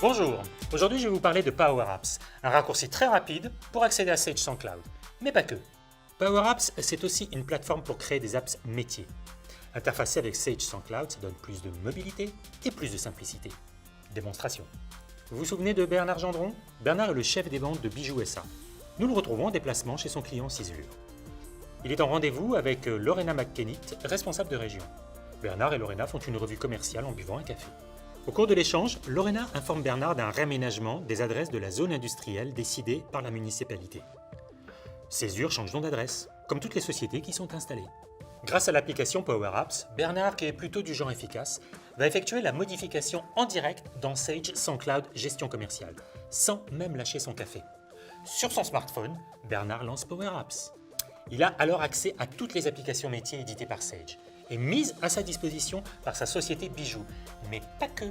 Bonjour, aujourd'hui je vais vous parler de Power Apps, un raccourci très rapide pour accéder à Sage sans Cloud. Mais pas que. Power Apps, c'est aussi une plateforme pour créer des apps métiers. Interfacé avec Sage sans Cloud, ça donne plus de mobilité et plus de simplicité. Démonstration. Vous vous souvenez de Bernard Gendron? Bernard est le chef des ventes de Bijoux SA. Nous le retrouvons en déplacement chez son client Cislure. Il est en rendez-vous avec Lorena McKennitt, responsable de région. Bernard et Lorena font une revue commerciale en buvant un café. Au cours de l'échange, Lorena informe Bernard d'un réaménagement des adresses de la zone industrielle décidée par la municipalité. Césure change donc d'adresse, comme toutes les sociétés qui sont installées. Grâce à l'application Power Apps, Bernard, qui est plutôt du genre efficace, va effectuer la modification en direct dans Sage sans Cloud Gestion commerciale, sans même lâcher son café. Sur son smartphone, Bernard lance Power Apps. Il a alors accès à toutes les applications métiers éditées par Sage et mises à sa disposition par sa société Bijoux, mais pas que.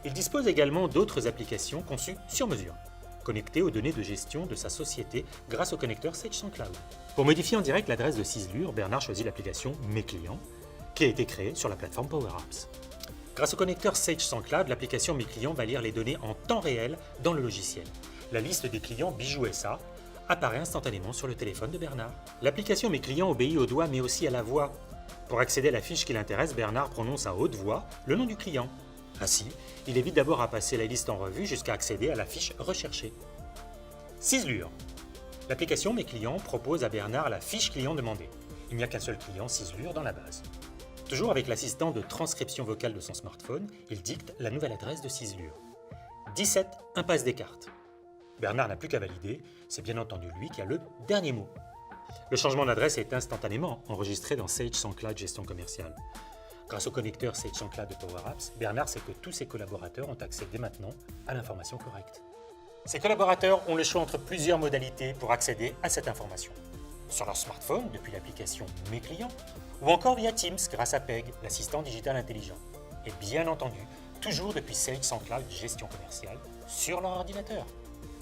Il dispose également d'autres applications conçues sur mesure, connectées aux données de gestion de sa société grâce au connecteur Sage sans Cloud. Pour modifier en direct l'adresse de Cislure, Bernard choisit l'application Mes clients, qui a été créée sur la plateforme Power Apps. Grâce au connecteur Sage sans Cloud, l'application Mes clients va lire les données en temps réel dans le logiciel. La liste des clients Bijoux SA apparaît instantanément sur le téléphone de Bernard. L'application Mes clients obéit au doigt mais aussi à la voix. Pour accéder à la fiche qui l'intéresse, Bernard prononce à haute voix le nom du client. Ainsi, il évite d'abord à passer la liste en revue jusqu'à accéder à la fiche recherchée. Cislure. L'application Mes clients propose à Bernard la fiche client demandée. Il n'y a qu'un seul client Cislure dans la base. Toujours avec l'assistant de transcription vocale de son smartphone, il dicte la nouvelle adresse de Cislure. 17 Impasse Descartes. Bernard n'a plus qu'à valider, c'est bien entendu lui qui a le dernier mot. Le changement d'adresse est instantanément enregistré dans Sage sans Cloud Gestion commerciale. Grâce au connecteur Sage sans Cloud de Power Apps, Bernard sait que tous ses collaborateurs ont accès dès maintenant à l'information correcte. Ses collaborateurs ont le choix entre plusieurs modalités pour accéder à cette information. Sur leur smartphone, depuis l'application Mes clients, ou encore via Teams grâce à PEG, l'assistant digital intelligent. Et bien entendu, toujours depuis Sage sans Cloud Gestion commerciale, sur leur ordinateur.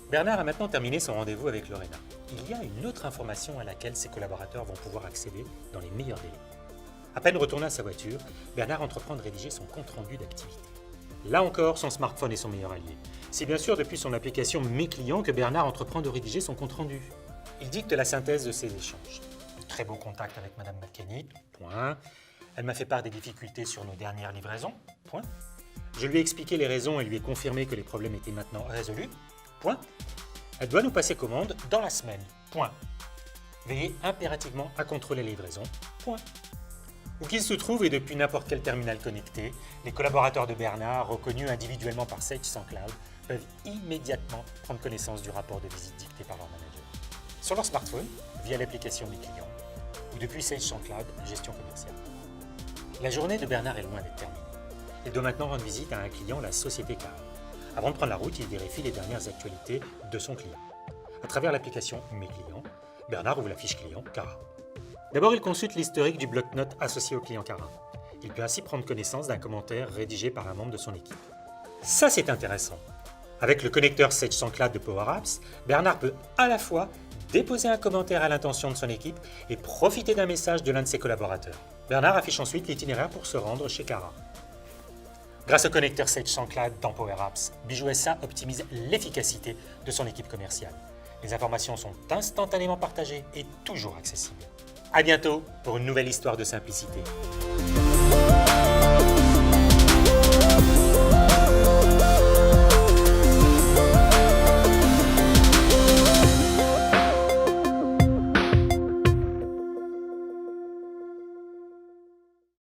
Bernard a maintenant terminé son rendez-vous avec Lorena. Il y a une autre information à laquelle ses collaborateurs vont pouvoir accéder dans les meilleurs délais. À peine retourné à sa voiture, Bernard entreprend de rédiger son compte-rendu d'activité. Là encore, son smartphone est son meilleur allié. C'est bien sûr depuis son application Mes clients que Bernard entreprend de rédiger son compte-rendu. Il dicte la synthèse de ses échanges. Très bon contact avec Madame McKennitt, point. Elle m'a fait part des difficultés sur nos dernières livraisons, point. Je lui ai expliqué les raisons et lui ai confirmé que les problèmes étaient maintenant résolus, point. Elle doit nous passer commande dans la semaine, point. Veillez impérativement à contrôler les livraisons, point. Où qu'il se trouve et depuis n'importe quel terminal connecté, les collaborateurs de Bernard, reconnus individuellement par Sage sans Cloud, peuvent immédiatement prendre connaissance du rapport de visite dicté par leur manager. Sur leur smartphone, via l'application Mes clients, ou depuis Sage sans Cloud Gestion commerciale. La journée de Bernard est loin d'être terminée. Il doit maintenant rendre visite à un client, la société Cara. Avant de prendre la route, il vérifie les dernières actualités de son client. À travers l'application Mes clients, Bernard ouvre la fiche client Cara. D'abord, il consulte l'historique du bloc-notes associé au client Cara. Il peut ainsi prendre connaissance d'un commentaire rédigé par un membre de son équipe. Ça, c'est intéressant. Avec le connecteur Sage sans Cloud de Power Apps, Bernard peut à la fois déposer un commentaire à l'intention de son équipe et profiter d'un message de l'un de ses collaborateurs. Bernard affiche ensuite l'itinéraire pour se rendre chez Cara. Grâce au connecteur Sage sans Cloud dans Power Apps, Bijoux SA optimise l'efficacité de son équipe commerciale. Les informations sont instantanément partagées et toujours accessibles. À bientôt pour une nouvelle histoire de simplicité.